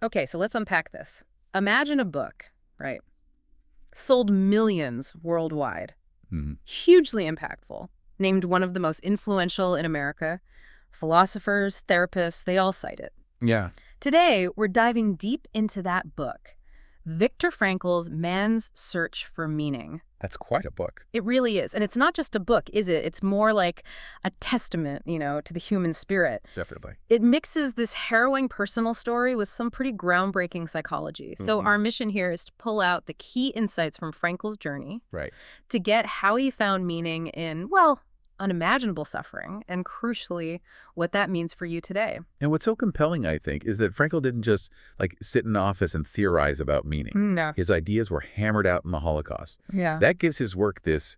Okay, so let's unpack this. Imagine a book, right? Sold millions worldwide. Hmm. Hugely impactful. Named one of the most influential in America. Philosophers, therapists, they all cite it. Yeah. Today, we're diving deep into that book. Viktor Frankl's Man's Search for Meaning. That's quite a book. It really is. And it's not just a book, is it? It's more like a testament, to the human spirit. Definitely. It mixes this harrowing personal story with some pretty groundbreaking psychology. So our mission here is to pull out the key insights from Frankl's journey Right. to get how he found meaning in, well, unimaginable suffering, and crucially, what that means for you today. And what's so compelling, I think, is that Frankl didn't just sit in office and theorize about meaning. No. His ideas were hammered out in the Holocaust. Yeah. That gives his work this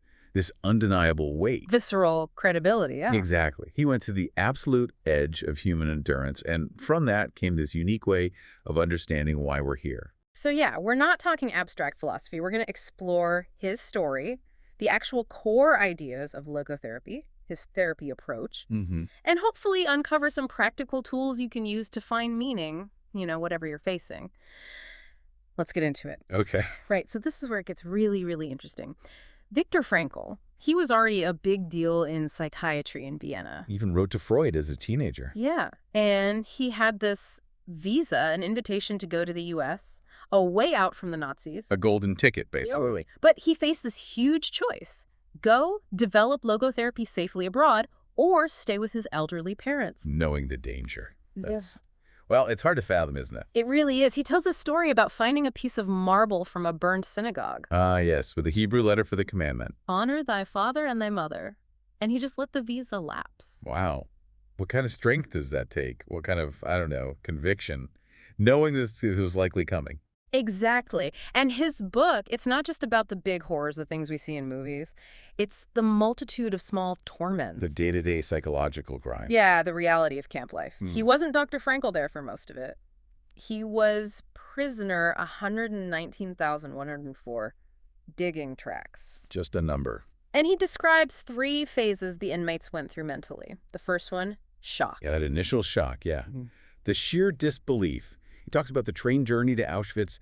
undeniable weight. Visceral credibility, yeah. Exactly. He went to the absolute edge of human endurance, and from that came this unique way of understanding why we're here. So yeah, we're not talking abstract philosophy. We're going to explore his story, the actual core ideas of logotherapy, his therapy approach, Mm-hmm. and hopefully uncover some practical tools you can use to find meaning, whatever you're facing. Let's get into it. Okay. Right, so this is where it gets really, really interesting. Viktor Frankl, he was already a big deal in psychiatry in Vienna. Even wrote to Freud as a teenager. Yeah, and he had this visa, an invitation to go to the U.S., a way out from the Nazis. A golden ticket, basically. Totally. But he faced this huge choice. Go, develop logotherapy safely abroad, or stay with his elderly parents. Knowing the danger. Well, it's hard to fathom, isn't it? It really is. He tells a story about finding a piece of marble from a burned synagogue. Ah, yes, with the Hebrew letter for the commandment. Honor thy father and thy mother. And he just let the visa lapse. Wow. What kind of strength does that take? What kind of, conviction? Knowing this was likely coming. Exactly. And his book, it's not just about the big horrors, the things we see in movies. It's the multitude of small torments. The day-to-day psychological grind. Yeah, the reality of camp life. He wasn't Dr. Frankl there for most of it. He was prisoner 119,104, digging tracks. Just a number. And he describes 3 phases the inmates went through mentally. The first one, shock. Yeah, that initial shock, yeah. The sheer disbelief. He talks about the train journey to Auschwitz,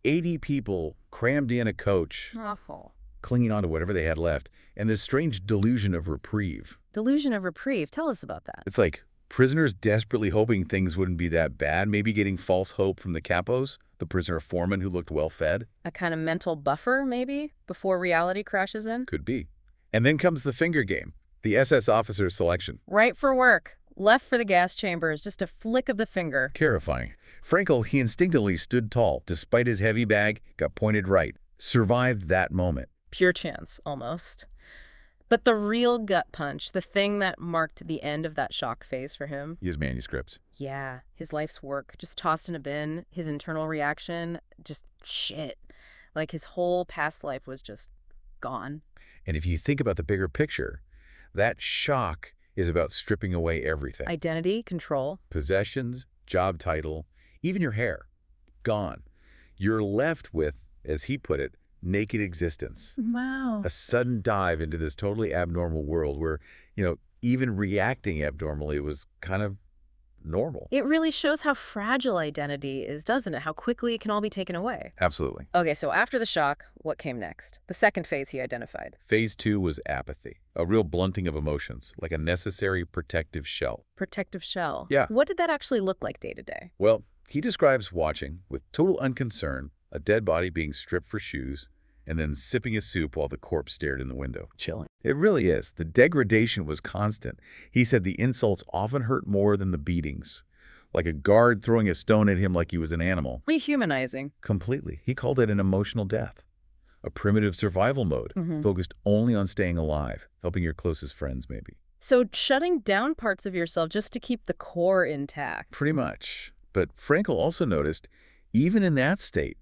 80 people crammed in a coach, Awful. clinging on to whatever they had left, and this strange delusion of reprieve. Delusion of reprieve. Tell us about that. It's like prisoners desperately hoping things wouldn't be that bad, maybe getting false hope from the capos, the prisoner foreman who looked well-fed. A kind of mental buffer, maybe, before reality crashes in? Could be. And then comes the finger game, the SS officer selection. Right for work. Left for the gas chambers, just a flick of the finger. Terrifying. Frankl, he instinctively stood tall, despite his heavy bag, got pointed right, survived that moment. Pure chance, almost. But the real gut punch, the thing that marked the end of that shock phase for him. His manuscript. Yeah, his life's work, just tossed in a bin, his internal reaction, just shit. Like his whole past life was just gone. And if you think about the bigger picture, that shock is about stripping away everything. Identity, control. Possessions, job title, even your hair. Gone. You're left with, as he put it, naked existence. Wow. A sudden dive into this totally abnormal world where, even reacting abnormally was kind of normal. It really shows how fragile identity is, doesn't it? How quickly it can all be taken away. Absolutely. Okay, so after the shock, what came next? The second phase he identified. Phase 2 was apathy, a real blunting of emotions, like a necessary protective shell. Protective shell. Yeah. What did that actually look like day to day? Well, he describes watching, with total unconcern, a dead body being stripped for shoes, and then sipping a soup while the corpse stared in the window. Chilling. It really is. The degradation was constant. He said the insults often hurt more than the beatings. Like a guard throwing a stone at him like he was an animal. Rehumanizing. Completely. He called it an emotional death. A primitive survival mode, focused only on staying alive, helping your closest friends maybe. So shutting down parts of yourself just to keep the core intact. Pretty much. But Frankl also noticed, even in that state,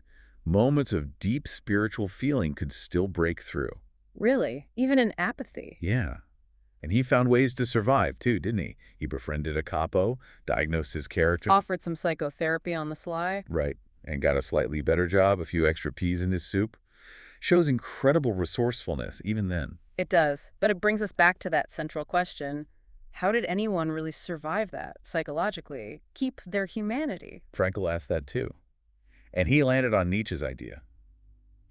moments of deep spiritual feeling could still break through. Really? Even in apathy? Yeah. And he found ways to survive, too, didn't he? He befriended a capo, diagnosed his character. Offered some psychotherapy on the sly? Right. And got a slightly better job, a few extra peas in his soup. Shows incredible resourcefulness, even then. It does. But it brings us back to that central question. How did anyone really survive that psychologically, keep their humanity? Frankl asked that too. And he landed on Nietzsche's idea.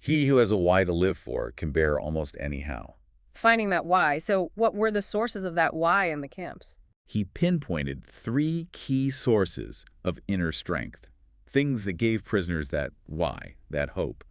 He who has a why to live for can bear almost any how. Finding that why. So what were the sources of that why in the camps? He pinpointed 3 key sources of inner strength, things that gave prisoners that why, that hope.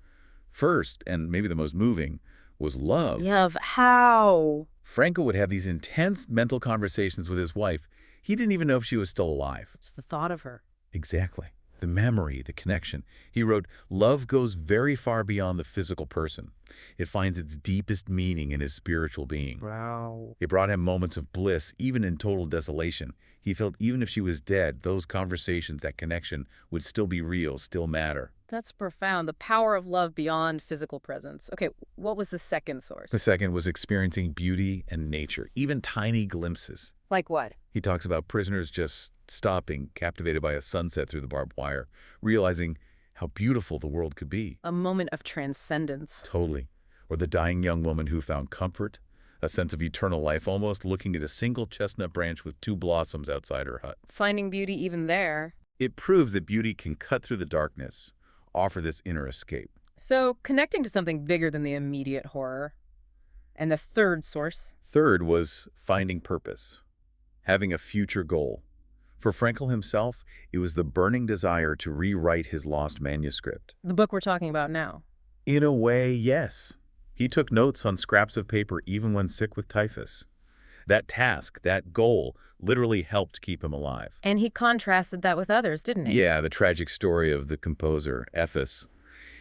First, and maybe the most moving, was love. Love. How? Frankl would have these intense mental conversations with his wife. He didn't even know if she was still alive. It's the thought of her. Exactly. The memory, the connection. He wrote, love goes very far beyond the physical person. It finds its deepest meaning in his spiritual being. Wow. It brought him moments of bliss, even in total desolation. He felt even if she was dead, those conversations, that connection, would still be real, still matter. That's profound. The power of love beyond physical presence. Okay, what was the second source? The second was experiencing beauty and nature, even tiny glimpses. Like what? He talks about prisoners just stopping, captivated by a sunset through the barbed wire, realizing how beautiful the world could be. A moment of transcendence. Totally. Or the dying young woman who found comfort, a sense of eternal life, almost looking at a single chestnut branch with 2 blossoms outside her hut. Finding beauty even there. It proves that beauty can cut through the darkness, offer this inner escape. So connecting to something bigger than the immediate horror. And the third source? Third was finding purpose, having a future goal. For Frankl himself, it was the burning desire to rewrite his lost manuscript. The book we're talking about now. In a way, yes. He took notes on scraps of paper even when sick with typhus. That task, that goal, literally helped keep him alive. And he contrasted that with others, didn't he? Yeah, the tragic story of the composer, Ephes.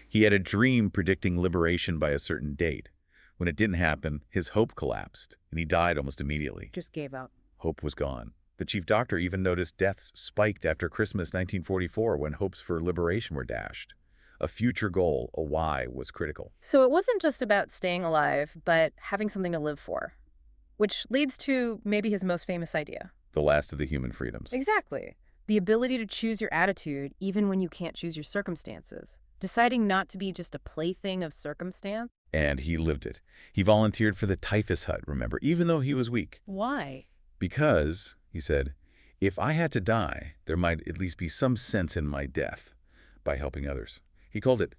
He had a dream predicting liberation by a certain date. When it didn't happen, his hope collapsed, and he died almost immediately. Just gave up. Hope was gone. The chief doctor even noticed deaths spiked after Christmas 1944 when hopes for liberation were dashed. A future goal, a why, was critical. So it wasn't just about staying alive, but having something to live for. Which leads to maybe his most famous idea. The last of the human freedoms. Exactly. The ability to choose your attitude even when you can't choose your circumstances. Deciding not to be just a plaything of circumstance. And he lived it. He volunteered for the typhus hut, remember, even though he was weak. Why? Because, he said, if I had to die, there might at least be some sense in my death by helping others. He called it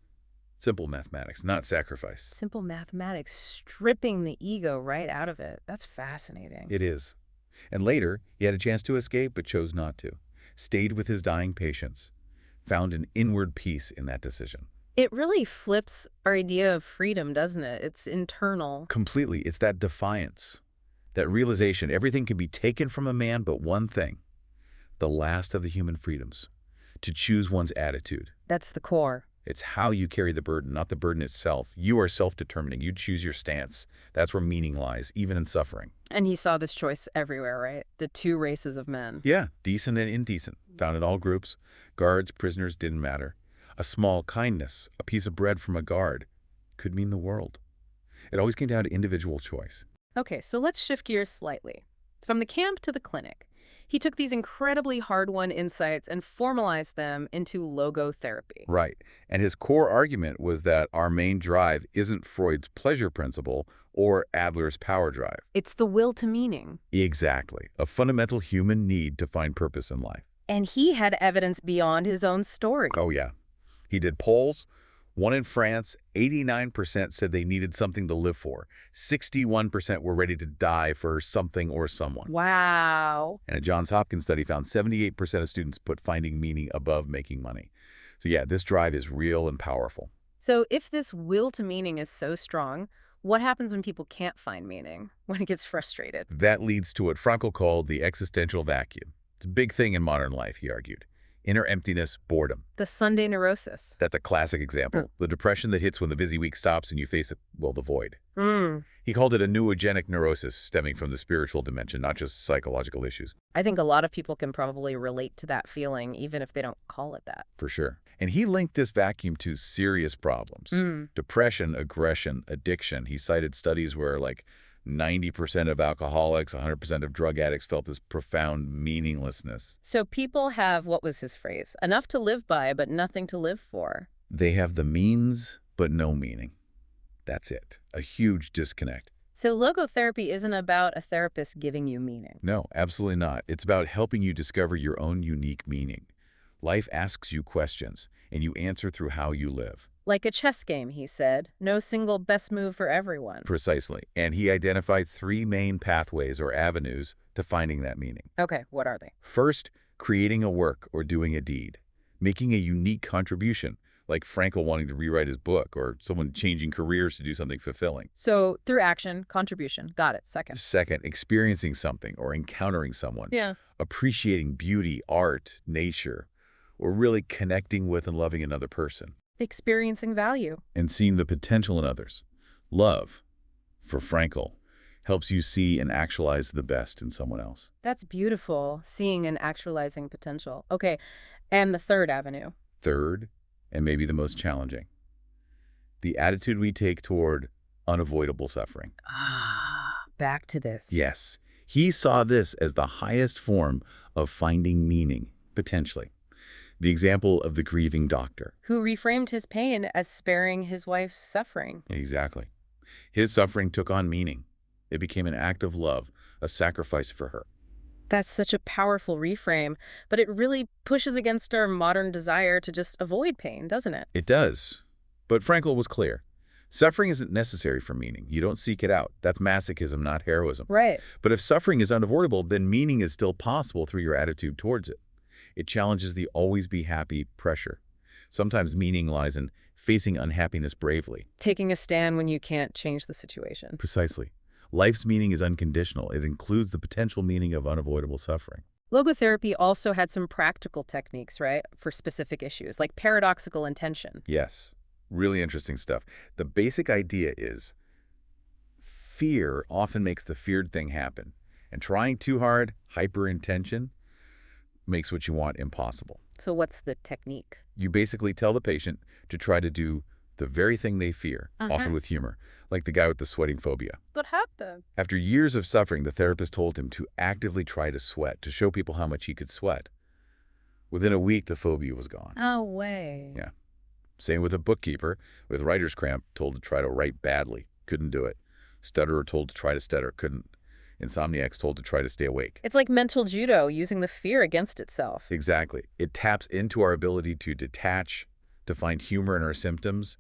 simple mathematics, not sacrifice. Simple mathematics, stripping the ego right out of it. That's fascinating. It is. And later, he had a chance to escape, but chose not to. Stayed with his dying patients. Found an inward peace in that decision. It really flips our idea of freedom, doesn't it? It's internal. Completely. It's that defiance. That realization, everything can be taken from a man but one thing. The last of the human freedoms. To choose one's attitude. That's the core. It's how you carry the burden, not the burden itself. You are self-determining. You choose your stance. That's where meaning lies, even in suffering. And he saw this choice everywhere, right? The 2 races of men. Yeah, decent and indecent. Found in all groups. Guards, prisoners, didn't matter. A small kindness, a piece of bread from a guard, could mean the world. It always came down to individual choice. Okay, so let's shift gears slightly. From the camp to the clinic. He took these incredibly hard-won insights and formalized them into logotherapy. Right. And his core argument was that our main drive isn't Freud's pleasure principle or Adler's power drive. It's the will to meaning. Exactly. A fundamental human need to find purpose in life. And he had evidence beyond his own story. Oh, yeah. He did polls. One in France, 89% said they needed something to live for. 61% were ready to die for something or someone. Wow. And a Johns Hopkins study found 78% of students put finding meaning above making money. So yeah, this drive is real and powerful. So if this will to meaning is so strong, what happens when people can't find meaning, when it gets frustrated? That leads to what Frankl called the existential vacuum. It's a big thing in modern life, he argued. Inner emptiness, boredom. The Sunday neurosis. That's a classic example. The depression that hits when the busy week stops and you face, the void. He called it a neurogenic neurosis stemming from the spiritual dimension, not just psychological issues. I think a lot of people can probably relate to that feeling, even if they don't call it that. For sure. And he linked this vacuum to serious problems. Depression, aggression, addiction. He cited studies where 90% of alcoholics, 100% of drug addicts felt this profound meaninglessness. So people have, what was his phrase, enough to live by, but nothing to live for. They have the means, but no meaning. That's it. A huge disconnect. So logotherapy isn't about a therapist giving you meaning. No, absolutely not. It's about helping you discover your own unique meaning. Life asks you questions, and you answer through how you live. Like a chess game, he said. No single best move for everyone. Precisely. And he identified three main pathways or avenues to finding that meaning. Okay, what are they? First, creating a work or doing a deed, making a unique contribution, like Frankl wanting to rewrite his book or someone changing careers to do something fulfilling. So through action, contribution. Got it. Second. Second, experiencing something or encountering someone, Yeah. appreciating beauty, art, nature, or really connecting with and loving another person, Experiencing value. and seeing the potential in others. Love, for Frankl, helps you see and actualize the best in someone else. That's beautiful, seeing and actualizing potential. Okay, and the third avenue. Third, and maybe the most challenging, the attitude we take toward unavoidable suffering. Back to this. Yes, he saw this as the highest form of finding meaning, potentially. The example of the grieving doctor. Who reframed his pain as sparing his wife's suffering. Exactly. His suffering took on meaning. It became an act of love, a sacrifice for her. That's such a powerful reframe, but it really pushes against our modern desire to just avoid pain, doesn't it? It does. But Frankl was clear. Suffering isn't necessary for meaning. You don't seek it out. That's masochism, not heroism. Right. But if suffering is unavoidable, then meaning is still possible through your attitude towards it. It challenges the always be happy pressure. Sometimes meaning lies in facing unhappiness bravely. Taking a stand when you can't change the situation. Precisely. Life's meaning is unconditional. It includes the potential meaning of unavoidable suffering. Logotherapy also had some practical techniques, right, for specific issues, like paradoxical intention. Yes, really interesting stuff. The basic idea is fear often makes the feared thing happen. And trying too hard, hyper-intention, makes what you want impossible. So what's the technique? You basically tell the patient to try to do the very thing they fear, often with humor, like the guy with the sweating phobia. What happened? After years of suffering, the therapist told him to actively try to sweat, to show people how much he could sweat. Within a week, the phobia was gone. No way. Yeah. Same with a bookkeeper with writer's cramp, told to try to write badly, couldn't do it. Stutterer told to try to stutter, couldn't. Insomniacs told to try to stay awake. It's like mental judo, using the fear against itself. Exactly. It taps into our ability to detach, to find humor in our symptoms.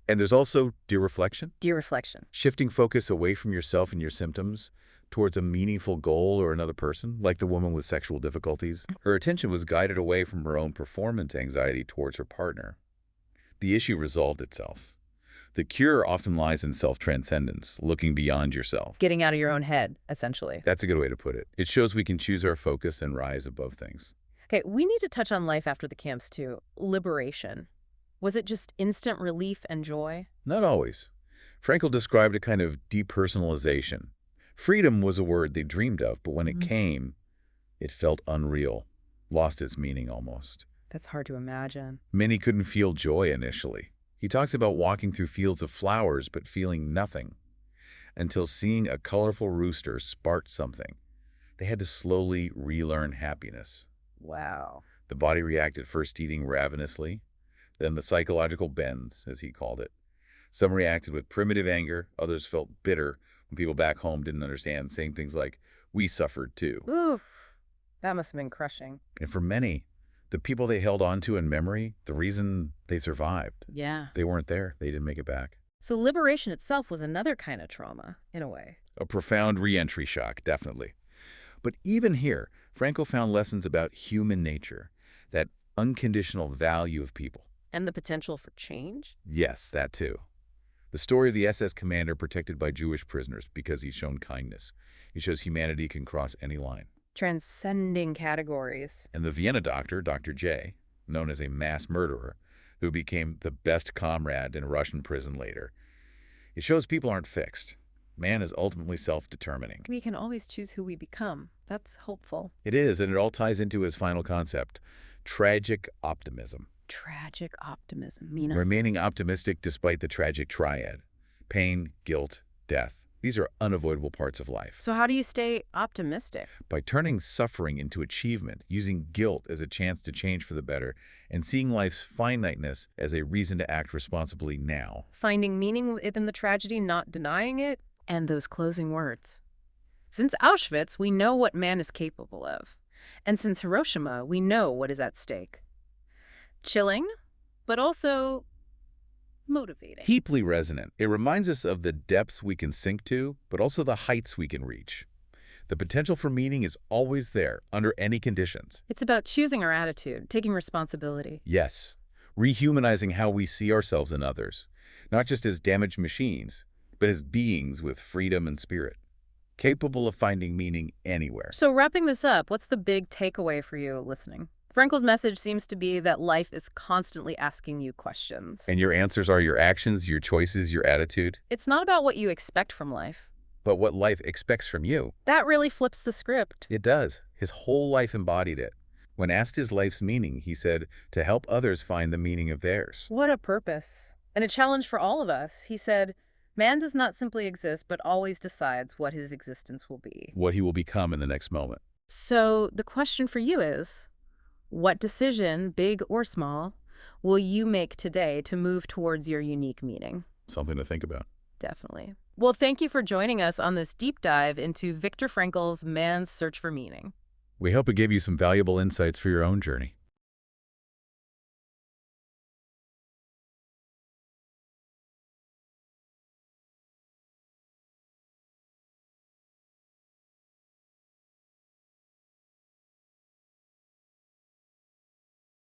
And there's also de-reflection. De-reflection. Shifting focus away from yourself and your symptoms towards a meaningful goal or another person, like the woman with sexual difficulties. Her attention was guided away from her own performance anxiety towards her partner. The issue resolved itself. The cure often lies in self-transcendence, looking beyond yourself. Getting out of your own head, essentially. That's a good way to put it. It shows we can choose our focus and rise above things. Okay, we need to touch on life after the camps, too. Liberation. Was it just instant relief and joy? Not always. Frankl described a kind of depersonalization. Freedom was a word they dreamed of, but when it came, it felt unreal, lost its meaning almost. That's hard to imagine. Many couldn't feel joy initially. He talks about walking through fields of flowers but feeling nothing, until seeing a colorful rooster sparked something. They had to slowly relearn happiness. Wow. The body reacted first eating ravenously, then the psychological bends, as he called it. Some reacted with primitive anger, others felt bitter when people back home didn't understand, saying things like, "We suffered too." Oof. That must have been crushing. And for many, the people they held on to in memory, the reason they survived, Yeah. they weren't there. They didn't make it back. So liberation itself was another kind of trauma, in a way. A profound re-entry shock, definitely. But even here, Frankl found lessons about human nature, that unconditional value of people. And the potential for change? Yes, that too. The story of the SS commander protected by Jewish prisoners because he's shown kindness. He shows humanity can cross any line. Transcending categories. And the Vienna doctor, Dr. J, known as a mass murderer, who became the best comrade in a Russian prison later. It shows people aren't fixed. Man is ultimately self-determining. We can always choose who we become. That's hopeful. It is, and it all ties into his final concept, tragic optimism. Tragic optimism, Mina. Remaining optimistic despite the tragic triad. Pain, guilt, death. These are unavoidable parts of life. So how do you stay optimistic? By turning suffering into achievement, using guilt as a chance to change for the better, and seeing life's finiteness as a reason to act responsibly now. Finding meaning within the tragedy, not denying it? And those closing words. Since Auschwitz, we know what man is capable of. And since Hiroshima, we know what is at stake. Chilling, but also motivating. Deeply resonant. It reminds us of the depths we can sink to, but also the heights we can reach. The potential for meaning is always there, under any conditions. It's about choosing our attitude, taking responsibility. Yes, rehumanizing how we see ourselves and others, not just as damaged machines, but as beings with freedom and spirit, capable of finding meaning anywhere. So wrapping this up, what's the big takeaway for you listening? Frankl's message seems to be that life is constantly asking you questions. And your answers are your actions, your choices, your attitude. It's not about what you expect from life, But what life expects from you. that really flips the script. It does. His whole life embodied it. When asked his life's meaning, he said, to help others find the meaning of theirs. What a purpose. And a challenge for all of us. He said, man does not simply exist, but always decides what his existence will be. What he will become in the next moment. So the question for you is, what decision, big or small, will you make today to move towards your unique meaning? Something to think about. Definitely. Well, thank you for joining us on this deep dive into Viktor Frankl's Man's Search for Meaning. We hope it gave you some valuable insights for your own journey.